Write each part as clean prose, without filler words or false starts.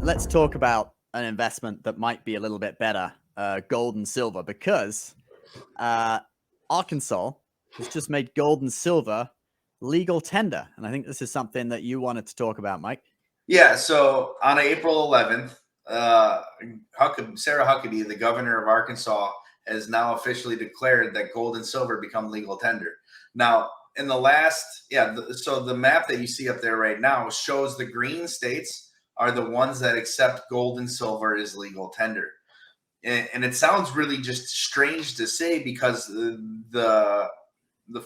let's talk about an investment that might be a little bit better, gold and silver, because Arkansas has just made gold and silver legal tender. And I think this is something that you wanted to talk about, Mike. Yeah, so on April 11th, Sarah Huckabee, the governor of Arkansas, has now officially declared that gold and silver become legal tender. Now, in the last, so the map that you see up there right now shows the green states are the ones that accept gold and silver as legal tender. And it sounds really just strange to say because the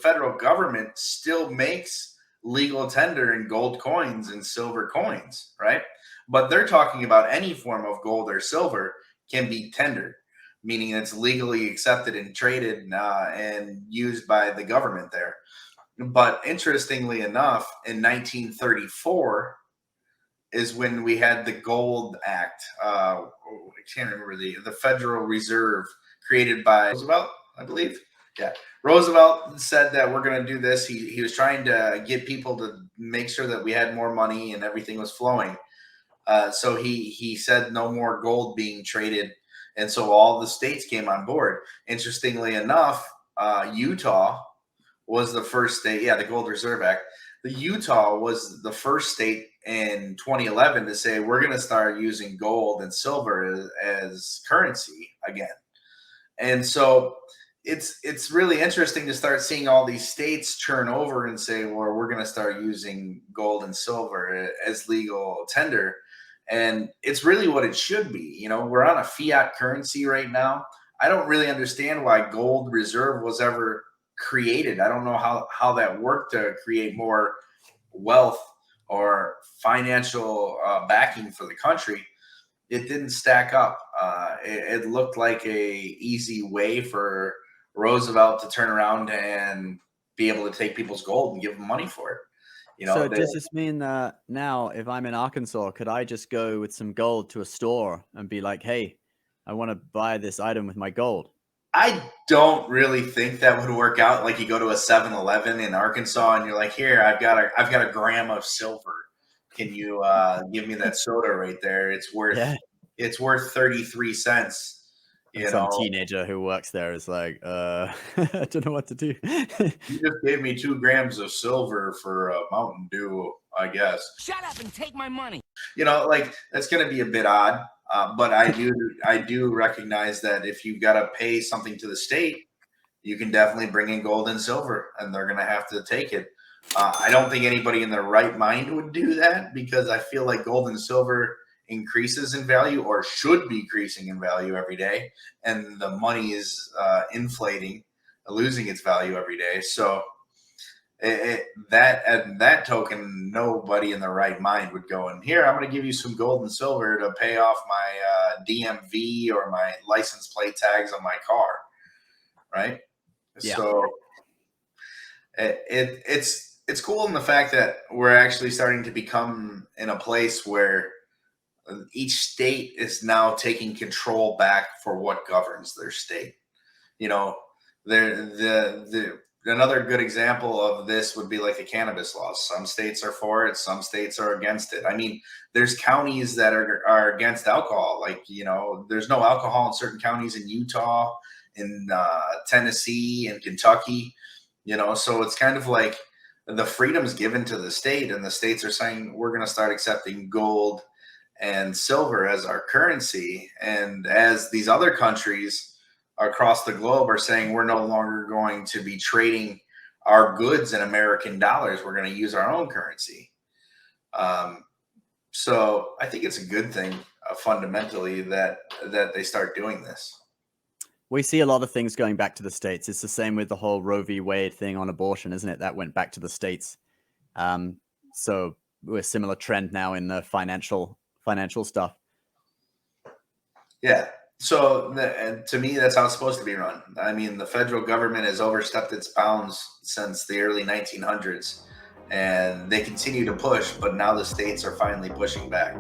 federal government still makes legal tender in gold coins and silver coins, right? But they're talking about any form of gold or silver can be tendered, meaning it's legally accepted and traded and used by the government there. But interestingly enough, in 1934 is when we had the Gold Act. I can't remember the Federal Reserve created by Roosevelt, I believe. Yeah, Roosevelt said that we're going to do this. He was trying to get people to make sure that we had more money and everything was flowing. So he said no more gold being traded, and so all the states came on board. Interestingly enough, Utah was the first state. Yeah, the Gold Reserve Act. The Utah was the first state in 2011 to say we're going to start using gold and silver as currency again. And so it's really interesting to start seeing all these states turn over and say, well, we're going to start using gold and silver as legal tender. And it's really what it should be. You know, we're on a fiat currency right now. I don't really understand why gold reserve was ever created. I don't know how that worked to create more wealth or financial backing for the country. It didn't stack up. It looked like a easy way for Roosevelt to turn around and be able to take people's gold and give them money for it. You know, so does this mean that now if I'm in Arkansas, could I just go with some gold to a store and be like, hey, I want to buy this item with my gold? I don't really think that would work out. Like you go to a 7-Eleven in Arkansas and you're like, here, I've got a gram of silver. Can you give me that soda right there? It's worth 33 cents. Some teenager who works there is like, I don't know what to do. You just gave me 2 grams of silver for a Mountain Dew, I guess. Shut up and take my money. You know, like that's going to be a bit odd. But I do recognize that if you've got to pay something to the state, you can definitely bring in gold and silver, and they're going to have to take it. I don't think anybody in their right mind would do that because I feel like gold and silver increases in value or should be increasing in value every day, and the money is inflating, losing its value every day. So that token, nobody in the right mind would go in here. I'm going to give you some gold and silver to pay off my DMV or my license plate tags on my car, right? Yeah. So it's cool in the fact that we're actually starting to become in a place where each state is now taking control back for what governs their state. You know, another good example of this would be like the cannabis laws. Some states are for it, some states are against it. I mean, there's counties that are against alcohol. Like, you know, there's no alcohol in certain counties in Utah, in Tennessee, and Kentucky. You know, so it's kind of like the freedom's given to the state, and the states are saying we're going to start accepting gold and silver as our currency. And as these other countries across the globe are saying we're no longer going to be trading our goods in American dollars, we're going to use our own currency. So I think it's a good thing fundamentally that they start doing this. We see a lot of things going back to the States. It's the same with the whole Roe v. Wade thing on abortion, isn't it? That went back to the States. So we're a similar trend now in the financial stuff. Yeah. So to me, that's how it's supposed to be run. I mean, the federal government has overstepped its bounds since the early 1900s, and they continue to push, but now the states are finally pushing back.